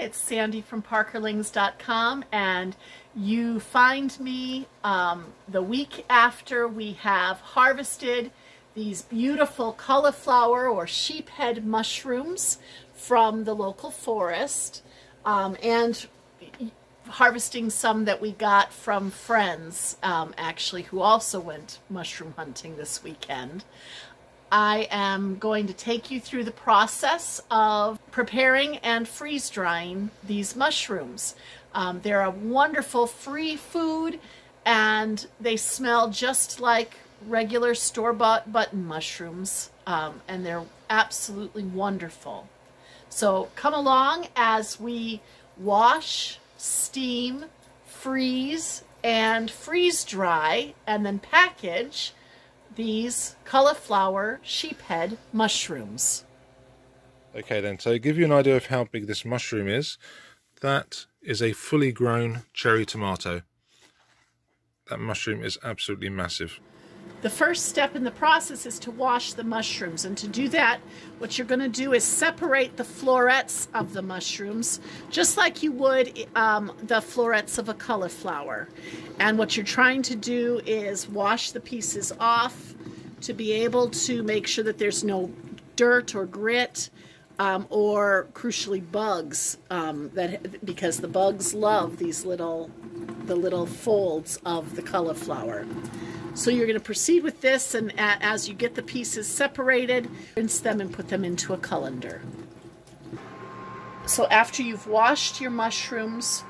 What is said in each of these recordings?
It's Sandy from parkerlings.com, and you find me the week after we have harvested these beautiful cauliflower or sheephead mushrooms from the local forest, and harvesting some that we got from friends, actually, who also went mushroom hunting this weekend. I am going to take you through the process of preparing and freeze drying these mushrooms. They're a wonderful free food, and they smell just like regular store-bought button mushrooms, and they're absolutely wonderful. So come along as we wash, steam, freeze, and freeze dry, and then package these cauliflower sheephead mushrooms. Okay then, so to give you an idea of how big this mushroom is, that is a fully grown cherry tomato. That mushroom is absolutely massive. The first step in the process is to wash the mushrooms, and to do that, what you're going to do is separate the florets of the mushrooms, just like you would the florets of a cauliflower. And what you're trying to do is wash the pieces off to be able to make sure that there's no dirt or grit, or crucially bugs, because the bugs love the little folds of the cauliflower. So you're going to proceed with this, and as you get the pieces separated, rinse them and put them into a colander. So after you've washed your mushrooms,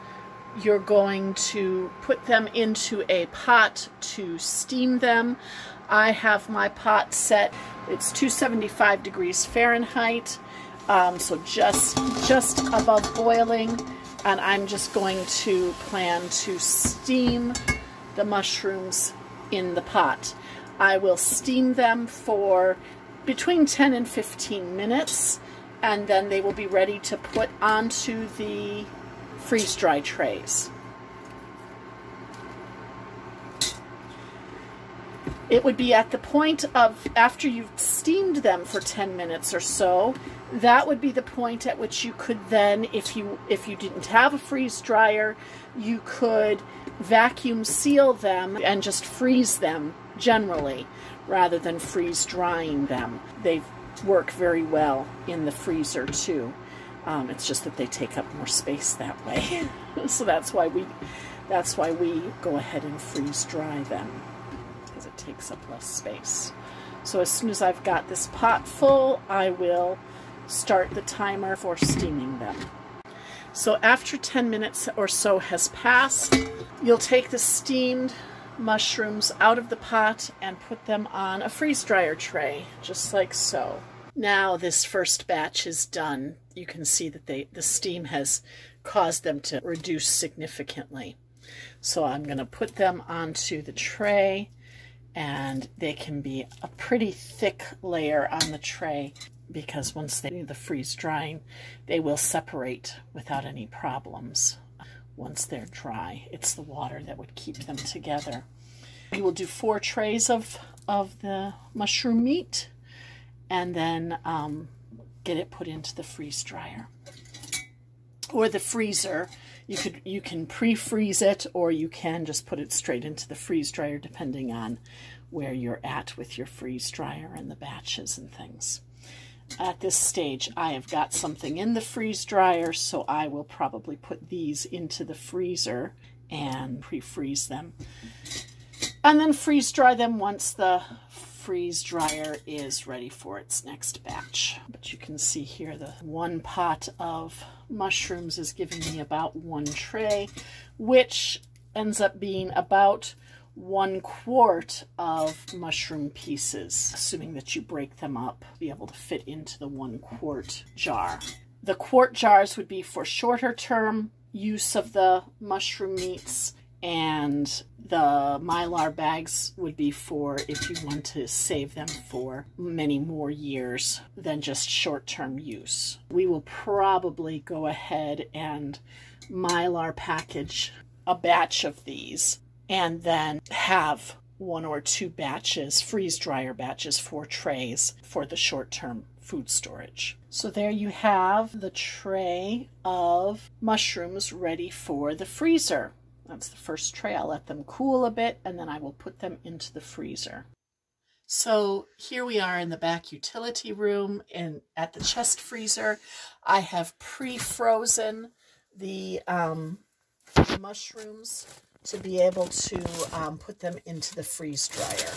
you're going to put them into a pot to steam them. I have my pot set, it's 275 degrees Fahrenheit, so just above boiling, and I'm just going to plan to steam the mushrooms in the pot. I will steam them for between 10 and 15 minutes, and then they will be ready to put onto the freeze-dry trays. It would be at the point of, after you've steamed them for 10 minutes or so, that would be the point at which you could then, if you didn't have a freeze dryer, you could vacuum seal them and just freeze them generally, rather than freeze drying them. They work very well in the freezer too. It's just that they take up more space that way. So that's why we go ahead and freeze dry them, because it takes up less space. So as soon as I've got this pot full, I will start the timer for steaming them. So after 10 minutes or so has passed, you'll take the steamed mushrooms out of the pot and put them on a freeze dryer tray, just like so. Now this first batch is done. You can see that the steam has caused them to reduce significantly. So I'm going to put them onto the tray, and they can be a pretty thick layer on the tray, because once they do the freeze drying, they will separate without any problems. Once they're dry, it's the water that would keep them together. We will do 4 trays of the mushroom meat, and then get it put into the freeze dryer or the freezer. You can pre-freeze it, or you can just put it straight into the freeze dryer, depending on where you're at with your freeze dryer and the batches and things. At this stage, I have got something in the freeze dryer, so I will probably put these into the freezer and pre-freeze them, and then freeze dry them once the freeze dryer is ready for its next batch. But you can see here the 1 pot of mushrooms is giving me about 1 tray, which ends up being about 1 quart of mushroom pieces, assuming that you break them up, be able to fit into the 1 quart jar. The quart jars would be for shorter term use of the mushroom meats, and the Mylar bags would be for if you want to save them for many more years than just short-term use. We will probably go ahead and Mylar package a batch of these, and then have 1 or 2 batches, freeze dryer batches, 4 trays for the short-term food storage. So there you have the tray of mushrooms ready for the freezer. That's the first tray. I'll let them cool a bit and then I will put them into the freezer. So here we are in the back utility room and at the chest freezer. I have pre-frozen the mushrooms to be able to put them into the freeze dryer.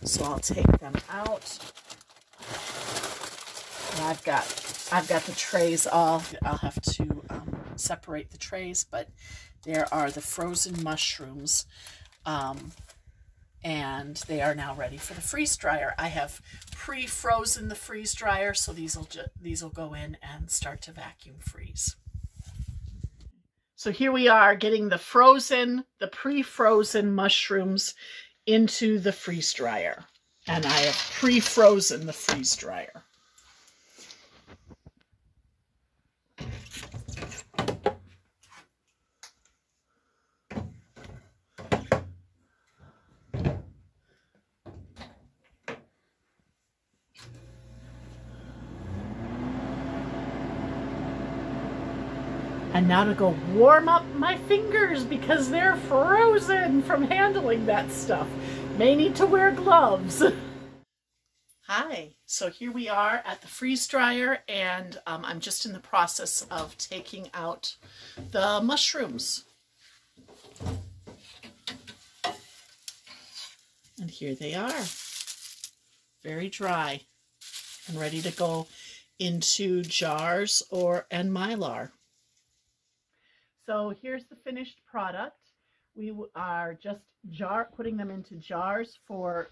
So I'll take them out. And I've got the trays all. I'll have to separate the trays, but there are the frozen mushrooms, and they are now ready for the freeze dryer. I have pre-frozen the freeze dryer, so these will go in and start to vacuum freeze. So here we are getting the pre-frozen mushrooms into the freeze dryer. And I have pre-frozen the freeze dryer. And now to go warm up my fingers because they're frozen from handling that stuff. May need to wear gloves. Hi, so here we are at the freeze dryer and I'm just in the process of taking out the mushrooms. And here they are, very dry and ready to go into jars and Mylar. So here's the finished product. We are just putting them into jars for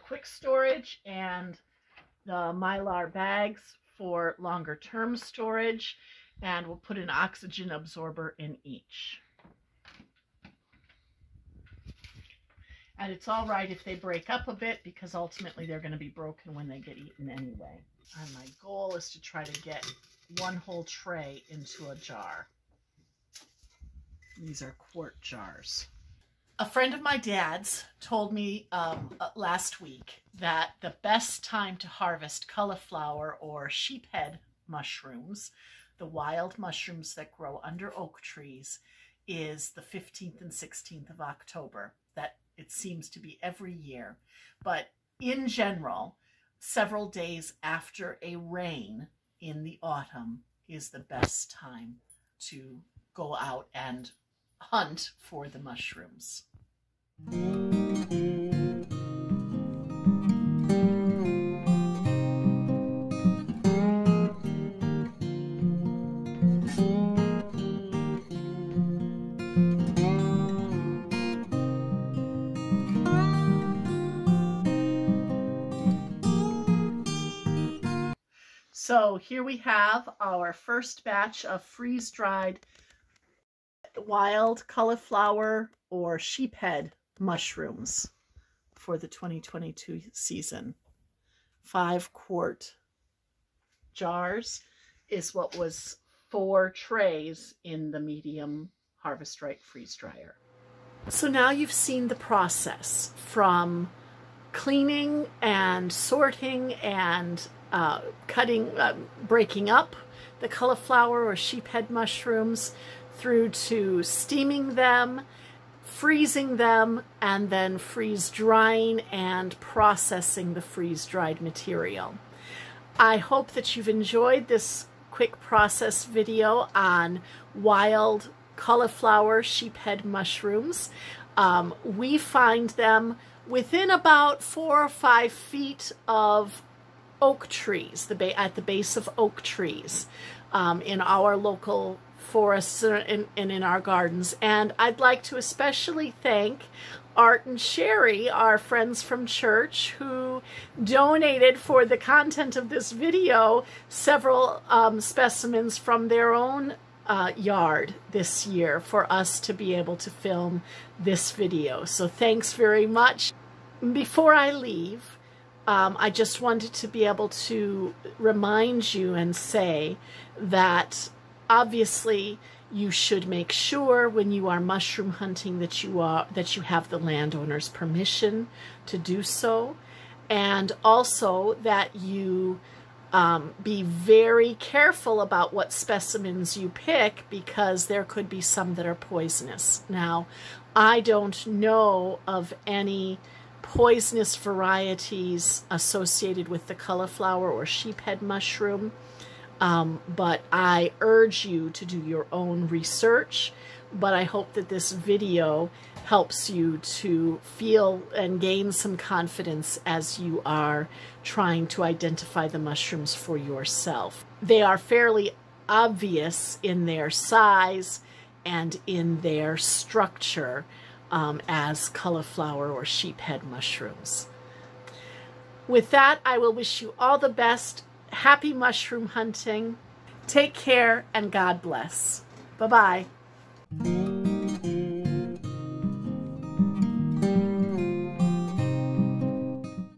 quick storage and the Mylar bags for longer term storage, and we'll put an oxygen absorber in each. And it's all right if they break up a bit because ultimately they're going to be broken when they get eaten anyway. And my goal is to try to get one whole tray into a jar. These are quart jars. A friend of my dad's told me last week that the best time to harvest cauliflower or sheephead mushrooms, the wild mushrooms that grow under oak trees, is the 15th and 16th of October. That it seems to be every year. But in general, several days after a rain in the autumn is the best time to go out and hunt for the mushrooms. So here we have our first batch of freeze-dried wild cauliflower or sheephead mushrooms for the 2022 season. 5-quart jars is what was 4 trays in the medium Harvest Right freeze dryer. So now you've seen the process from cleaning and sorting and breaking up the cauliflower or sheephead mushrooms, through to steaming them, freezing them, and then freeze drying and processing the freeze-dried material. I hope that you've enjoyed this quick process video on wild cauliflower sheephead mushrooms. We find them within about 4 or 5 feet of oak trees, at the base of oak trees in our local forests and in our gardens. And I'd like to especially thank Art and Sherry, our friends from church, who donated for the content of this video several specimens from their own yard this year for us to be able to film this video. So thanks very much. Before I leave, I just wanted to be able to remind you and say that obviously You should make sure when you are mushroom hunting that you have the landowner's permission to do so, and also that you be very careful about what specimens you pick, because there could be some that are poisonous. Now, I don't know of any poisonous varieties associated with the cauliflower or sheephead mushroom, but I urge you to do your own research. But I hope that this video helps you to feel and gain some confidence as you are trying to identify the mushrooms for yourself. They are fairly obvious in their size and in their structure as cauliflower or sheephead mushrooms. With that, I will wish you all the best. Happy mushroom hunting. Take care and God bless. Bye-bye.